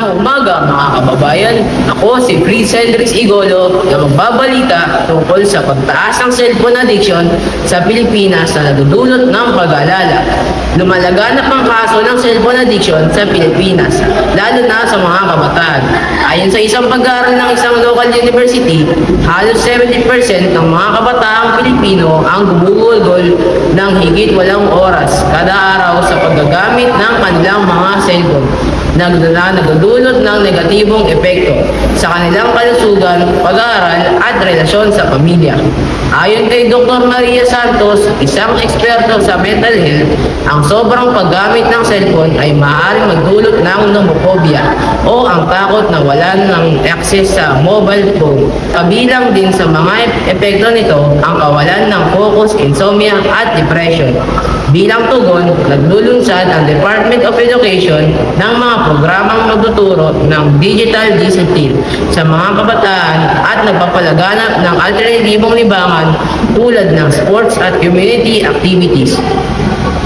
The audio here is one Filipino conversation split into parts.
Magandang umaga mga kababayan. Ako si Prince Hendrix Igolo na magbabalita tungkol sa pagtaas ng cellphone addiction sa Pilipinas na nagdudulot ng pag-aalala. Lumalaganap ang kaso ng cellphone addiction sa Pilipinas, lalo na sa mga kabataan. Ayon sa isang pag-aaral ng isang local university, halos 70% ng mga kabataang Pilipino ang gumugulgol ng higit 8 oras kada araw sa paggagamit ng kanilang mga cellphone na nagdudulot ng negatibong epekto sa kanilang kalusugan, pag-aaral at relasyon sa pamilya. Ayon kay Dr. Maria Santos, isang eksperto sa mental health, ang sobrang paggamit ng cellphone ay maaaring magdulot ng nomophobia o ang takot na walan ng access sa mobile phone. Kabilang din sa mga epekto nito ang kawalan ng focus, insomnia at depression. Bilang tugon, naglulunsad ang Department of Education ng mga programang magtuturo ng digital discipline sa mga kabataan at nagpapalaganap ng alternatibong libangan tulad ng sports at community activities.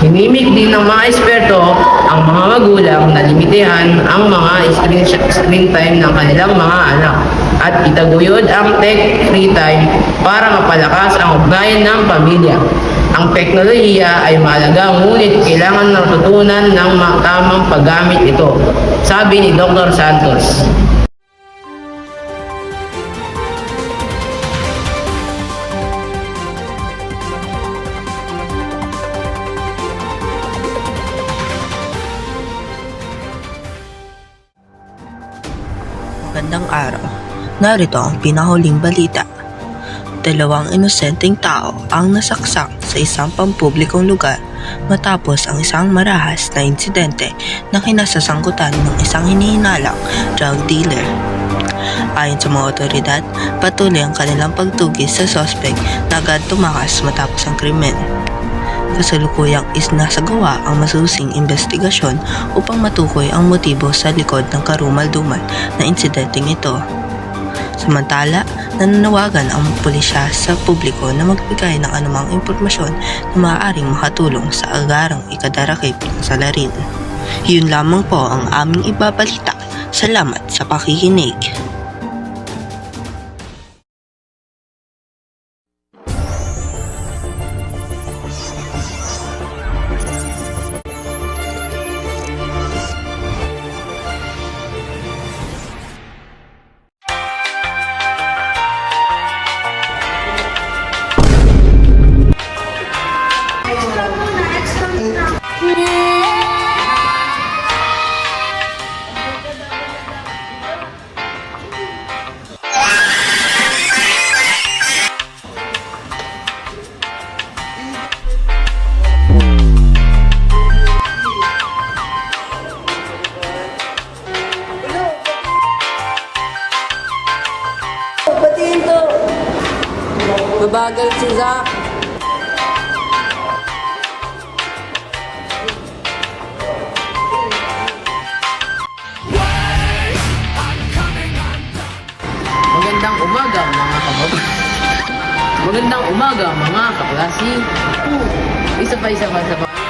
Hinimik din ng mga eksperto ang mga magulang na limitahan ang mga screen time ng kanilang mga anak at itaguyod ang tech-free time para mapalakas ang ugnayan ng pamilya. Ang teknolohiya ay mahalaga ngunit kailangan natutunan ng tamang paggamit ito, sabi ni Dr. Santos. Magandang araw. Narito ang pinahuling balita. 2 inosenteng tao ang nasaksak sa isang pampublikong lugar matapos ang isang marahas na insidente na kinasasangkutan ng isang hinihinalang drug dealer. Ayon sa mga otoridad, patuloy ang kanilang pagtugis sa sospek na agad tumakas matapos ang krimen. Kasalukuyang isnasagawa ang masusing investigasyon upang matukoy ang motibo sa likod ng karumal-dumal na insidenteng ito. Samantala, nananawagan ang pulisya sa publiko na magbigay ng anumang impormasyon na maaaring makatulong sa agarang ikadarakip ng salarin. Yun lamang po ang aming ibabalita. Salamat sa pakikinig. Batiin to! Mabagal si Zach. Magandang umaga mga kababayan. Magandang umaga mga kaklase. Isa pa.